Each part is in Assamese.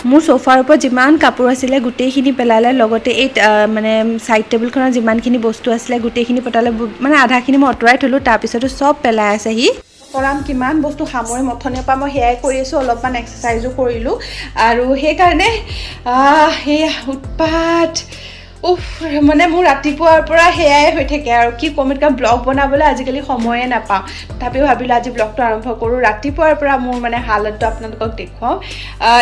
মোৰ সোফাৰ ওপৰত যিমান কাপোৰ আছিলে গোটেইখিনি পেলালে, লগতে এই মানে সাইড টেবুলখনৰ যিমানখিনি বস্তু আছিলে গোটেইখিনি পেলালে, মানে আধাখিনি মই আঁতৰাই থ'লোঁ, তাৰপিছতো চব পেলাই আছে সি। পৰাম কিমান বস্তু সামৰি মথনিৰ পৰা মই সেয়াই কৰি আছোঁ, অলপমান এক্সাৰচাইজো কৰিলোঁ, আৰু সেইকাৰণে সেয়া উৎপাত মানে মোৰ ৰাতিপুৱাৰ পৰা সেয়াই হৈ থাকে আৰু কি ক'ম। এতিয়া ব্লগ বনাবলৈ আজিকালি সময়ে নাপাওঁ, তথাপিও ভাবিলোঁ আজি ব্লগটো আৰম্ভ কৰোঁ। ৰাতিপুৱাৰ পৰা মোৰ মানে হালতটো আপোনালোকক দেখুৱাওঁ।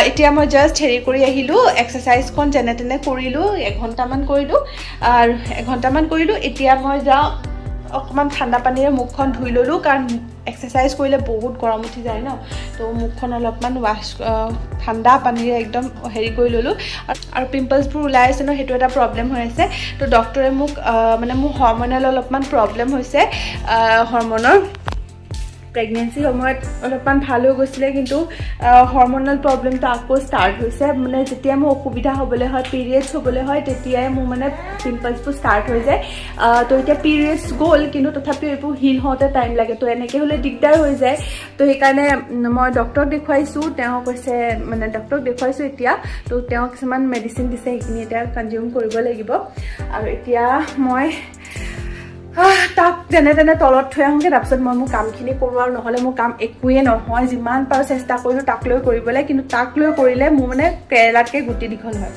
এতিয়া মই জাষ্ট হেৰি কৰি আহিলোঁ, এক্সাৰচাইজখন যেনে তেনে কৰিলোঁ, এঘণ্টামান কৰিলোঁ, আৰু এঘণ্টামান কৰিলোঁ। এতিয়া মই যাওঁ অকণমান ঠাণ্ডা পানীৰে মুখখন ধুই ল'লোঁ, কাৰণ এক্সাৰচাইজ কৰিলে বহুত গৰম উঠি যায় ন, তো মুখখন অলপমান ঠাণ্ডা পানীৰে একদম হেৰি কৰি ল'লোঁ। আৰু পিম্পলছবোৰ ওলাই আছে ন, সেইটো এটা প্ৰব্লেম হৈ আছে। তো ডক্টৰে মোক মানে মোৰ হৰমনেল অলপমান প্ৰব্লেম হৈছে, হৰমনৰ প্ৰেগনেঞ্চিৰ সময়ত অলপমান ভাল হৈ গৈছিলে, কিন্তু হৰমনেল প্ৰব্লেমটো আকৌ ষ্টাৰ্ট হৈছে। মানে যেতিয়া মোৰ অসুবিধা হ'বলৈ হয়, পিৰিয়ডছ হ'বলৈ হয়, তেতিয়াই মোৰ মানে পিম্পলছবোৰ ষ্টাৰ্ট হৈ যায়। তো এতিয়া পিৰিয়ডছ গ'ল, কিন্তু তথাপিও এইবোৰ হিল হওঁতে টাইম লাগে, তো এনেকৈ হ'লে দিগদাৰ হৈ যায়। তো সেইকাৰণে মই ডক্টৰক দেখুৱাইছোঁ, তেওঁ কৈছে মানে ডক্টৰক দেখুৱাইছোঁ এতিয়া, তো তেওঁ কিছুমান মেডিচিন দিছে, সেইখিনি এতিয়া কনজিউম কৰিব লাগিব। আৰু এতিয়া মই তাক যেনে তেনে তলত থৈ আহোঁগৈ, তাৰপিছত মই মোৰ কামখিনি কৰোঁ। আৰু নহ'লে মোৰ কাম একোৱেই নহয়, যিমান পাৰোঁ চেষ্টা কৰিলোঁ তাক লৈ কৰিবলৈ, কিন্তু তাক লৈ কৰিলে মোৰ মানে কেৰেলাতকৈ গুটি দীঘল হয়।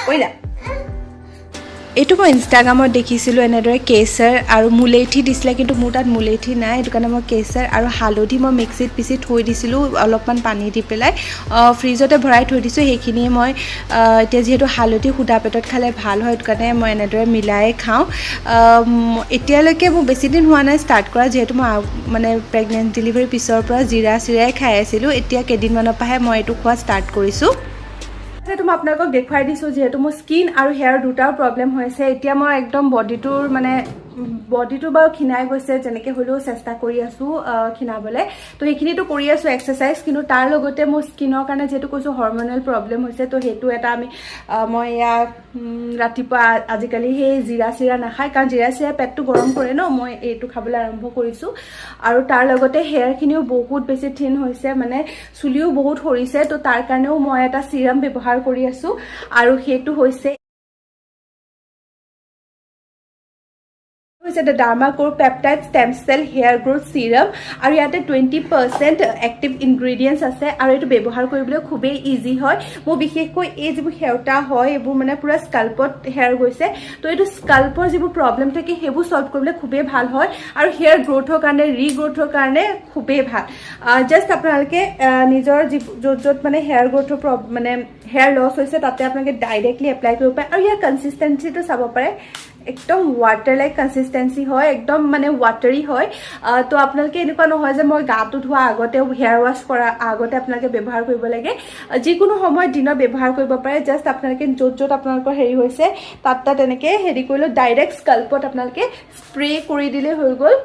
কৰিলা এইটো মই ইনষ্টাগ্ৰামত দেখিছিলোঁ, এনেদৰে কেশৰ আৰু মুলেঠি দিছিলে, কিন্তু মোৰ তাত মুলেঠি নাই, সেইটো কাৰণে মই কেশৰ আৰু হালধি মই মিক্সিত পিচি থৈ দিছিলোঁ, অলপমান পানী দি পেলাই ফ্ৰিজতে ভৰাই থৈ দিছোঁ। সেইখিনিয়ে মই এতিয়া যিহেতু হালধি সুদা পেটত খালে ভাল হয়, সেইটো কাৰণে মই এনেদৰে মিলাই খাওঁ। এতিয়ালৈকে মোৰ বেছিদিন হোৱা নাই ষ্টাৰ্ট কৰা, যিহেতু মই মানে প্ৰেগনেণ্ট ডেলিভাৰীৰ পিছৰ পৰা জিৰা চিৰাই খাই আছিলোঁ। এতিয়া কেইদিনমানৰ পৰাহে মই এইটো খোৱা ষ্টাৰ্ট কৰিছোঁ। সেইটো মই আপোনালোকক দেখুৱাই দিছোঁ, যিহেতু মোৰ স্কিন আৰু হেয়াৰ দুটাও প্ৰব্লেম হৈছে। এতিয়া মই একদম বডিটো বাৰু ক্ষীণাই গৈছে, যেনেকৈ হ'লেও চেষ্টা কৰি আছোঁ ক্ষীণাবলৈ। তো সেইখিনিতো কৰি আছোঁ এক্সাৰচাইজ, কিন্তু তাৰ লগতে মোৰ স্কিনৰ কাৰণে যিহেতু কৈছোঁ হৰমনেল প্ৰব্লেম হৈছে, তো সেইটো এটা মই ইয়াক ৰাতিপুৱা আজিকালি সেই জিৰা চিৰা নাখায়, কাৰণ জিৰা চিৰা পেটটো গৰম কৰে ন, মই এইটো খাবলৈ আৰম্ভ কৰিছোঁ। আৰু তাৰ লগতে হেয়াৰখিনিও বহুত বেছি থিন হৈছে, মানে চুলিও বহুত সৰিছে, তো তাৰ কাৰণেও মই এটা চিৰাম ব্যৱহাৰ কৰি আছোঁ, আৰু সেইটো হৈছে the Derma Co peptide stem cell hair growth serum. আৰু ইয়াতে 20% এক্টিভ ইনগ্ৰেডিয়েণ্টছ আছে, আৰু এইটো ব্যৱহাৰ কৰিবলৈ খুবেই ইজি হয়। মোৰ বিশেষকৈ এই যিবোৰ সেউতা হয়, এইবোৰ মানে পূৰা স্কাল্পত হেয়াৰ গৈছে, তো এইটো স্কাল্পৰ যিবোৰ প্ৰব্লেম থাকে সেইবোৰ ছল্ভ কৰিবলৈ খুবেই ভাল হয়, আৰু হেয়াৰ গ্ৰোথৰ কাৰণে ৰিগ্ৰোথৰ কাৰণে খুবেই ভাল। জাষ্ট আপোনালোকে নিজৰ য'ত মানে হেয়াৰ গ্ৰোথৰ মানে হেয়াৰ লছ হৈছে তাতে আপোনালোকে ডাইৰেক্টলি এপ্লাই কৰিব পাৰে। আৰু ইয়াৰ কনচিষ্টেঞ্চিটো চাব পাৰে, একদম ৱাটাৰ লাইক কনচিষ্টেঞ্চি হয়, একদম মানে ৱাটাৰী হয়। তো আপোনালোকে এনেকুৱা নহয় যে মই গাটো ধোৱা আগতেও হেয়াৰ ৱাছ কৰা আগতে আপোনালোকে ব্যৱহাৰ কৰিব লাগে, যিকোনো সময়ত দিনত ব্যৱহাৰ কৰিব পাৰে। জাষ্ট আপোনালোকে য'ত আপোনালোকৰ হেৰি হৈছে তাত এনেকৈ হেৰি কৰিলোঁ, ডাইৰেক্ট স্কাল্পত আপোনালোকে স্প্ৰে কৰি দিলেই হৈ গ'ল।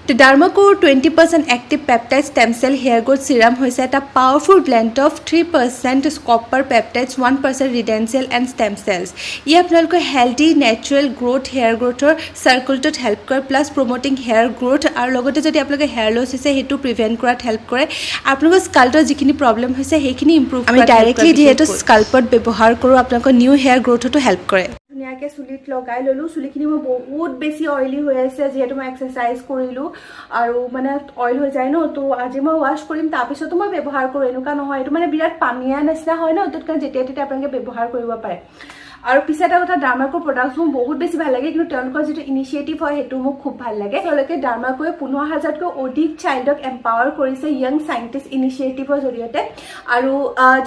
The Dermacore 20% Active Peptide Stem Cell Hair Growth Serum হৈছে এটা powerful blend of 3% copper peptides, 1% Redensyl and stem cells. ই আপোনালোকৰ হেল্ডি নেচাৰেল গ্ৰোথ হেয়াৰ গ্ৰোথৰ চাৰ্কুলটোত হেল্প কৰে, প্লাছ প্ৰমোটিং হেয়াৰ গ্ৰোথ, আৰু লগতে যদি আপোনালোকে হেয়াৰ লছ হৈছে সেইটো প্ৰিভেণ্ট কৰাত হেল্প কৰে। আপোনালোকৰ স্কাল্পৰ যিখিনি প্ৰব্লেম হৈছে সেইখিনি ইম্প্ৰুভ আমি ডাইৰেক্টলি যিহেতু স্কাল্পত ব্যৱহাৰ কৰোঁ, আপোনালোকৰ নিউ হেয়াৰ গ্ৰোথতো হেল্প কৰে। ধুনীয়াকৈ চুলিত লগাই ল'লোঁ। চুলিখিনি মোৰ বহুত বেছি অইলি হৈ আছে, যিহেতু মই এক্সাৰচাইজ কৰিলোঁ আৰু মানে অইল হৈ যায় ন, তো আজি মই ৱাশ্ব কৰিম, তাৰপিছতো মই ব্যৱহাৰ কৰোঁ, এনেকুৱা নহয়। এইটো মানে বিৰাট পানীয়া নিচিনা হয় ন, তো যেতিয়া তেতিয়া আপোনালোকে ব্যৱহাৰ কৰিব পাৰে। আৰু পিছে এটা কথা, ডাৰ্মাকোৰ প্ৰডাক্টছ মোৰ বহুত বেছি ভাল লাগে, কিন্তু তেওঁলোকৰ যিটো ইনিচিয়েটিভ হয় সেইটো মোক খুব ভাল লাগে। তেওঁলোকে ডাৰ্মাকোৰে 15,000তকৈ অধিক চাইল্ডক এম্পাৱাৰ কৰিছে য়াং চাইণ্টিষ্ট ইনিচিয়েটিভৰ জৰিয়তে। আৰু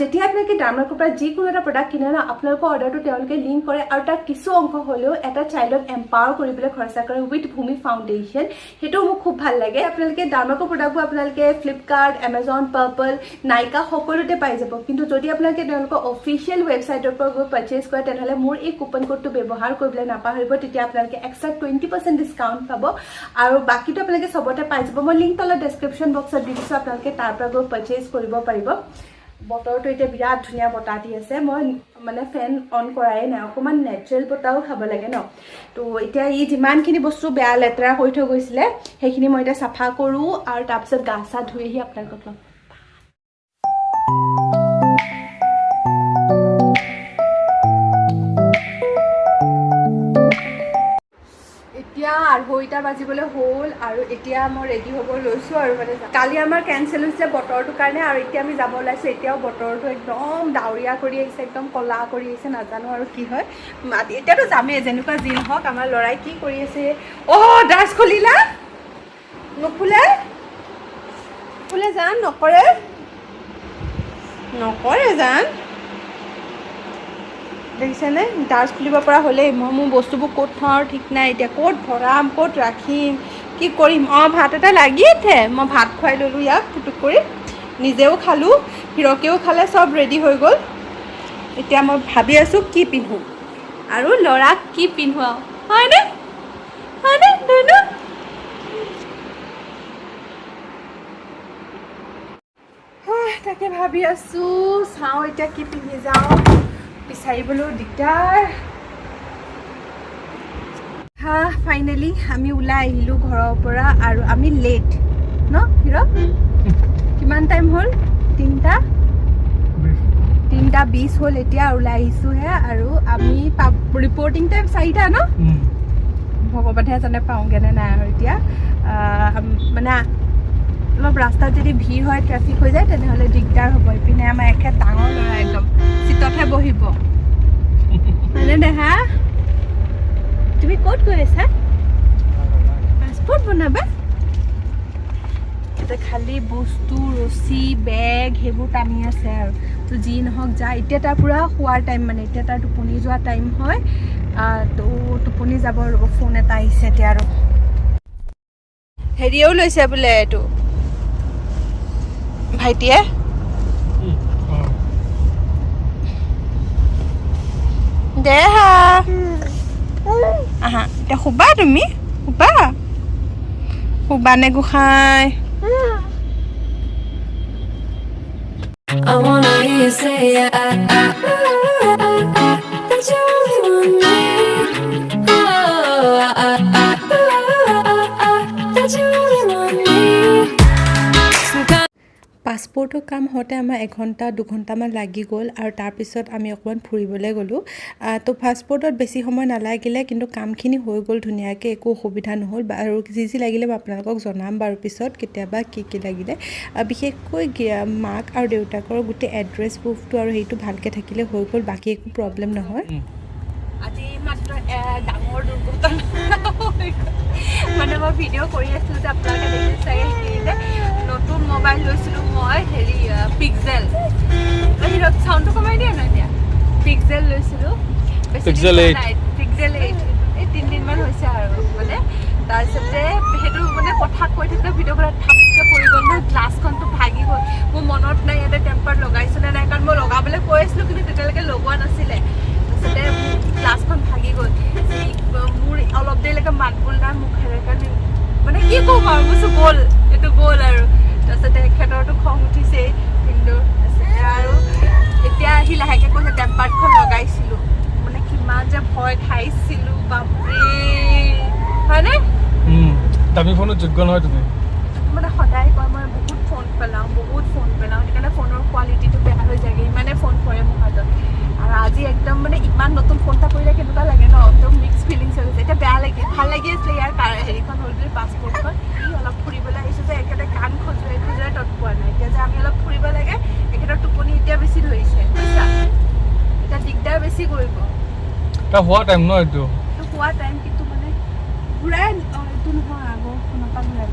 যেতিয়া আপোনালোকে ডাৰ্মাকোৰ পৰা যিকোনো এটা প্ৰডাক্ট কিনে ন, আপোনালোকৰ অৰ্ডাৰটো তেওঁলোকে লিংক কৰে, আৰু তাৰ কিছু অংশ হ'লেও এটা চাইল্ডক এম্পাৱাৰ কৰিবলৈ খৰচা কৰে উইথ ভূমি ফাউণ্ডেশ্যন। সেইটোও মোক খুব ভাল লাগে। আপোনালোকে ডাৰ্মাকোৰ প্ৰডাক্টবোৰ আপোনালোকে ফ্লিপকাৰ্ট, এমেজন, পাৰ্পল, নাইকা সকলোতে পাই যাব, কিন্তু যদি আপোনালোকে তেওঁলোকৰ অফিচিয়েল ৱেবছাইটৰ পৰা গৈ পাৰ্চেজ কৰে, তেনেহ'লে মোৰ এই কুপন কোডটো ব্যৱহাৰ কৰিবলৈ নাপাহৰিব। তেতিয়া আপোনালোকে এক্সট্ৰা 20% ডিছকাউণ্ট পাব, আৰু বাকীটো আপোনালোকে চবতে পাই যাব। মই লিংক তলত ডেছক্ৰিপশ্যন বক্সত দি দিছোঁ, আপোনালোকে তাৰ পৰা গৈ পাৰ্চেজ কৰিব পাৰিব। বতৰটো এতিয়া বিৰাট ধুনীয়া বতাহ দি আছে, মই মানে ফেন অন কৰাই নাই, অকণমান নেচাৰেল বতাহও খাব লাগে ন। তো এতিয়া ই যিমানখিনি বস্তু বেয়া লেতেৰা হৈ থৈ গৈছিলে সেইখিনি মই এতিয়া চাফা কৰোঁ, আৰু তাৰপিছত গা চা ধুই আহি আপোনালোকক লগ 2:30 বাজিবলৈ হ'ল আৰু এতিয়া মই ৰেডি হ'ব লৈছোঁ আৰু মানে কালি আমাৰ কেঞ্চেল হৈছে বতৰটোৰ কাৰণে আৰু এতিয়া আমি যাব ওলাইছোঁ এতিয়াও বতৰটো একদম ডাৱৰীয়া কৰি আহিছে একদম ক'লা কৰি আহিছে নাজানো আৰু কি হয় এতিয়াতো যামেই যেনেকুৱা যি নহওক আমাৰ ল'ৰাই কি কৰি আছে ড্ৰাছ খুলিলা নুখোলে খোলে জান নকৰে জান দেখিছেনে ডাৰ্চ খুলিব পৰা হ'লেই মই মোৰ বস্তুবোৰ ক'ত থওঁ ঠিক নাই এতিয়া ক'ত ভৰাম ক'ত ৰাখিম কি কৰিম ভাত এটা লাগিয়ে মই ভাত খুৱাই ল'লোঁ ইয়াক পুটুক কৰি নিজেও খালোঁ হিৰকেও খালে চব ৰেডি হৈ গ'ল এতিয়া মই ভাবি আছোঁ কি পিন্ধোঁ আৰু ল'ৰাক কি পিন্ধোৱাওঁ হয়নে ধুনু তাকে ভাবি আছোঁ চাওঁ এতিয়া কি পিন্ধি যাওঁ বিচাৰিবলৈও দিগদাৰ ফাইনেলি আমি ওলাই আহিলোঁ ঘৰৰ পৰা আৰু আমি লেট ন হিৰ কিমান টাইম হ'ল 3:20 হ'ল এতিয়া ওলাই আহিছোঁহে আৰু আমি ৰিপৰ্টিং টাইম 4টা ন ভগৱানহে জানে পাওঁগৈনে নাই আৰু এতিয়া মানে অলপ ৰাস্তাত যদি ভিৰ হয় ট্ৰেফিক হৈ যায় তেনেহ'লে দিগদাৰ হ'ব ইপিনে আমাৰ একে ডাঙৰ ল'ৰা একদম চিটতহে বহিব হয়নে দেহা তুমি ক'ত গৈ আছা পাছপৰ্ট বনাবা এতিয়া খালি বস্তু ৰছী বেগ সেইবোৰ টানি আছে আৰু তো যি নহওক যা এতিয়া তাৰ পূৰা শোৱাৰ টাইম মানে এতিয়া তাৰ টোপনি যোৱা টাইম হয় তো টোপনি যাব ৰ'ব ফোন এটা আহিছে এতিয়া আৰু হেৰিয়েও লৈছে বোলে এইটো ভাইটিয়ে দেহা এতিয়া শুবা তুমি শুবানে গোসাঁই I wanna hear you say that you only want me. That you only want me. পাছপৰ্টৰ কাম হওঁতে আমাৰ 1-2 ঘণ্টামান লাগি গ'ল আৰু তাৰপিছত আমি অকণমান ফুৰিবলৈ গ'লোঁ তো পাছপৰ্টত বেছি সময় নালাগিলে কিন্তু কামখিনি হৈ গ'ল ধুনীয়াকৈ একো অসুবিধা নহ'ল আৰু যি লাগিলে মই আপোনালোকক জনাম বাৰু পিছত কেতিয়াবা কি লাগিলে বিশেষকৈ মাক আৰু দেউতাকৰ গোটেই এড্ৰেছ প্ৰুফটো আৰু সেইটো ভালকৈ থাকিলে হৈ গ'ল বাকী একো প্ৰব্লেম নহয় আজি মাত্ৰ ডাঙৰ দুৰ্ঘটনা মানে মই ভিডিঅ' কৰি আছিলোঁ যে আপোনালোকে দেখিছে চাগে সেইখিনিতে নতুন মোবাইল লৈছিলোঁ মই হেৰি পিক্সেল চাউণ্ডটো কমাই দিয়া ন এতিয়া পিক্সেল লৈছিলোঁ পিক্সেল 8 এই 3 দিনমান হৈছে আৰু মানে তাৰপিছতে সেইটো মানে কথা কৈ থাকিলে ভিডিঅ' কৰাত ঠাপকৈ পৰি গ'ল নহয় গ্লাছখনটো ভাগি গ'ল মোৰ মনত নাই ইয়াতে টেম্পাৰ লগাইছোঁ নে নাই কাৰণ মই লগাবলৈ কৈ আছিলোঁ কিন্তু তেতিয়ালৈকে লগোৱা নাছিলে তাৰপিছতে গ্লাছখন ভাগি গ'ল মোৰ অলপ দেৰিলৈকে মাত বোল নাই মুখেৰে কাৰণে মানে কি ক'ম আৰু মোৰ গ'ল এইটো গ'ল আৰু তাৰপিছতে তেখেতৰতো খং উঠিছেই কিন্তু আৰু এতিয়া আহি লাহেকৈ কৈছে টেম্পাৰখন লগাইছিলোঁ মানে কিমান যে ভয় খাইছিলোঁ বাপৰে হয়নে দামী ফোনত যোগ্য নহয় তুমি মানে সদায় কয় মই বহুত ফোন পেলাওঁ সেইকাৰণে ফোনৰ কোৱালিটিটো বেয়া হৈ যায়গৈ ইমানে ফোন কৰে মোৰ হাতত আৰু আজি একদম মানে ইমান নতুন ফোন এটা কৰিলে কেনেকুৱা লাগে ন একদম মিক্স ফিলিংছ হৈ গৈছে এতিয়া বেয়া লাগে ভাল লাগি আছিলে ইয়াৰ হেৰিখন হ'ল বুলি পাছপৰ্টখন অলপ ফুৰিবলৈ আহিছোঁ যে একেবাৰে কাণ খজুৱাই তত পোৱা নাই এতিয়া যে আমি অলপ ফুৰিব লাগে একেবাৰে টোপনি এতিয়া বেছি ধৰিছে বুজিছা এতিয়া দিগদাৰ বেছি কৰিব হোৱা টাইম ন এইটো হোৱা টাইম কিন্তু মানে ঘূৰাই এইটো নহয় আগৰ ফোনৰ পৰা ঘূৰাই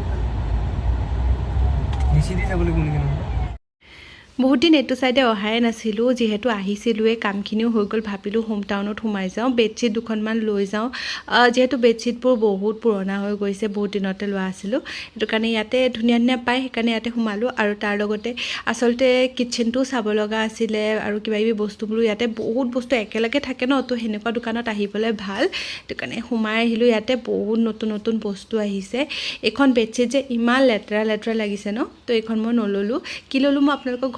বহুত দিন এইটো চাইডে অহাই নাছিলোঁ যিহেতু আহিছিলোঁৱে কামখিনিও হৈ গ'ল ভাবিলোঁ হোম টাউনত সোমাই যাওঁ বেডশ্বীট দুখনমান লৈ যাওঁ যিহেতু বেডশ্বীটবোৰ বহুত পুৰণা হৈ গৈছে বহুত দিনতে লোৱা আছিলোঁ সেইটো কাৰণে ইয়াতে ধুনীয়া পায় সেইকাৰণে ইয়াতে সোমালোঁ আৰু তাৰ লগতে আচলতে কিটচেনটোও চাব লগা আছিলে আৰু কিবাকিবি বস্তুবোৰো ইয়াতে বহুত বস্তু একেলগে থাকে ন তো সেনেকুৱা দোকানত আহিবলৈ ভাল সেইটো কাৰণে সোমাই আহিলোঁ ইয়াতে বহুত নতুন বস্তু আহিছে এইখন বেডশ্বীট যে ইমান লেতেৰা লাগিছে ন তো এইখন মই নল'লোঁ কি ল'লোঁ মই আপোনালোকক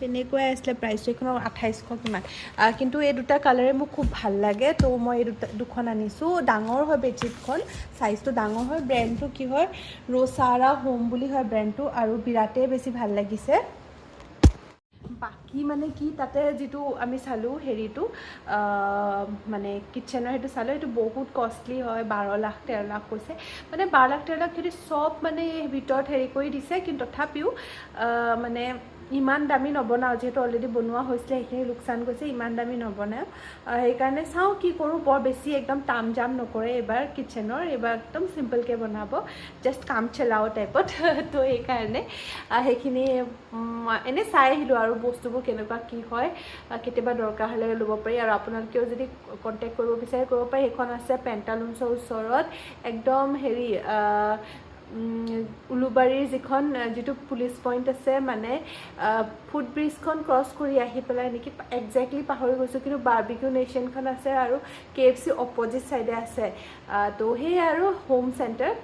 তেনেকুৱাই আছিলে প্ৰাইচটো এইখনৰ 2800 কিমান কিন্তু এই দুটা কালাৰে মোক খুব ভাল লাগে তো মই এই দুখন আনিছোঁ ডাঙৰ হয় বেডশ্বীটখন চাইজটো ডাঙৰ হয় ব্ৰেণ্ডটো কি হয় ৰ'ছাৰা হোম বুলি হয় ব্ৰেণ্ডটো আৰু বিৰাটেই বেছি ভাল লাগিছে বাকী মানে কি তাতে যিটো আমি চালোঁ হেৰিটো মানে কিটচেনৰ সেইটো চালোঁ সেইটো বহুত কষ্টলি হয় 12 লাখ 13 লাখ কৈছে মানে 12 লাখ 13 লাখ সেইটো চব মানে ভিতৰত হেৰি কৰি দিছে কিন্তু তথাপিও মানে ইমান দামী নবনাওঁ যিহেতু অলৰেডি বনোৱা হৈছিলে সেইখিনি লোকচান গৈছে ইমান দামী নবনাওঁ সেইকাৰণে চাওঁ কি কৰোঁ বৰ বেছি একদম তাম জাম নকৰে এইবাৰ কিটচেনৰ এইবাৰ একদম চিম্পলকৈ বনাব জাষ্ট কাম চলাও টাইপত তো সেইকাৰণে সেইখিনি এনেই চাই আহিলোঁ আৰু বস্তুবোৰ কেনেকুৱা কি হয় কেতিয়াবা দৰকাৰ হ'লে ল'ব পাৰি আৰু আপোনালোকেও যদি কণ্টেক্ট কৰিব বিচাৰে কৰিব পাৰি সেইখন আছে পেণ্টালুনছৰ ওচৰত একদম হেৰি উলুবাৰীৰ যিটো পুলিচ পইণ্ট আছে মানে ফুটব্ৰিজখন ক্ৰছ কৰি আহি পেলাই নেকি একজেক্টলি পাহৰি গৈছোঁ কিন্তু বাৰ্বিকিউ নেশ্যনখন আছে আৰু KFC অপজিট ছাইডে আছে তো সেই আৰু হোম চেণ্টাৰ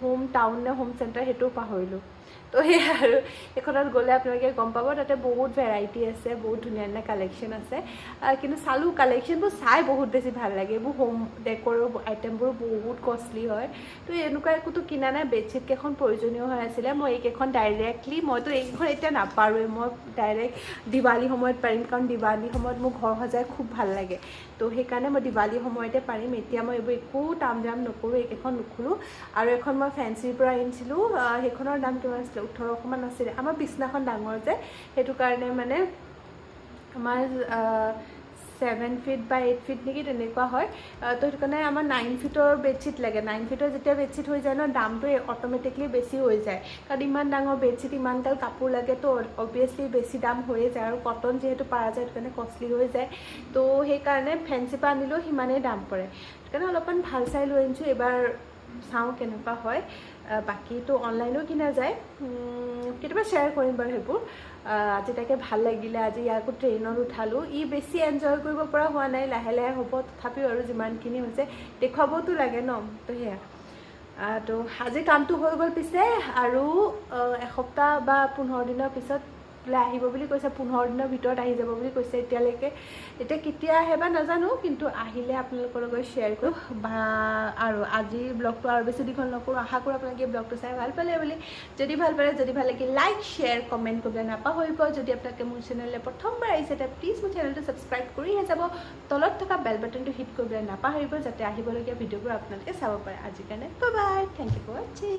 হোম টাউন নে হোম চেণ্টাৰ সেইটোও পাহৰিলোঁ তো সেই আৰু এইখনত গ'লে আপোনালোকে গম পাব তাতে বহুত ভেৰাইটি আছে বহুত ধুনীয়া ধুনীয়া কালেকশ্যন আছে কিন্তু চালোঁ কালেকশ্যনবোৰ চাই বহুত বেছি ভাল লাগে এইবোৰ হোম ডেকৰৰ আইটেমবোৰ বহুত কষ্টলি হয় তো এনেকুৱা একোতো কিনা নাই বেডশ্বীট কেইখন প্ৰয়োজনীয় হৈ আছিলে মই এইকেইখন ডাইৰেক্টলি মইতো এইকেইখন এতিয়া নাপাৰোঁৱে মই ডাইৰেক্ট দিৱালী সময়ত পাৰিম কাৰণ দিৱালী সময়ত মোৰ ঘৰ সজাই খুব ভাল লাগে তো সেইকাৰণে মই দিৱালী সময়তে পাৰিম এতিয়া মই এইবোৰ একো তাম জাম নকৰোঁ এইকেইখন নুখোলোঁ আৰু এখন মই ফেঞ্চিৰ পৰা আনিছিলোঁ সেইখনৰ দাম কিমান আছিলে 1800 মান আছিলে আমাৰ বিছনাখন ডাঙৰ যে সেইটো কাৰণে মানে আমাৰ 7 ফিট বা 8 ফিট নেকি তেনেকুৱা হয় তো সেইটো কাৰণে আমাৰ 9 ফিটৰ বেডশ্বীট লাগে 9 ফিটৰ যেতিয়া বেডশ্বীট হৈ যায় ন দামটো অট'মেটিকলি বেছি হৈ যায় কাৰণ ইমান ডাঙৰ বেডশ্বীট ইমানগাল কাপোৰ লাগে তো অবভিয়াছলি বেছি দাম হৈয়ে যায় আৰু কটন যিহেতু পাৰা যায় সেইটো কাৰণে কষ্টলি হৈ যায় তো সেইকাৰণে ফেঞ্চিৰ পৰা আনিলেও সিমানেই দাম পৰে সেইটো কাৰণে অলপমান ভাল চাই লৈ আনিছোঁ এইবাৰ চাওঁ কেনেকুৱা হয় বাকীটো অনলাইনো কিনা যায় কেতিয়াবা শ্বেয়াৰ কৰিম বাৰু সেইবোৰ আজি তাকে ভাল লাগিলে আজি ইয়াকো ট্ৰেইনত উঠালোঁ বেছি এনজয় কৰিব পৰা হোৱা নাই লাহে লাহে হ'ব তথাপিও আৰু যিমানখিনি হৈছে দেখুৱাবতো লাগে ন তো সেয়া তো আজি কামটো হৈ গ'ল পিছে আৰু এসপ্তাহ বা 15 দিনৰ পিছত আহিব বুলি কৈছে 15 দিনৰ ভিতৰত আহি যাব বুলি কৈছে এতিয়া কেতিয়া আহে বা নাজানো কিন্তু আহিলে আপোনালোকৰ লগত শ্বেয়াৰ কৰোঁ বা আৰু আজিৰ ব্লগটো আৰু বেছি দীঘল নকৰোঁ আশা কৰোঁ আপোনালোকে ব্লগটো চাই ভাল পালে বুলি যদি ভাল লাগে লাইক শ্বেয়াৰ কমেণ্ট কৰিবলৈ নাপাহৰিব যদি আপোনালোকে মোৰ চেনেললৈ প্ৰথমবাৰ আহিছে তেতিয়া প্লিজ মোৰ চেনেলটো ছাবস্ক্ৰাইব কৰিহে যাব তলত থকা বেল বাটনটো হিট কৰিবলৈ নাপাহৰিব যাতে আহিবলগীয়া ভিডিঅ'বোৰ আপোনালোকে চাব পাৰে আজিৰ কাৰণে bye bye thank you for ৱাচিং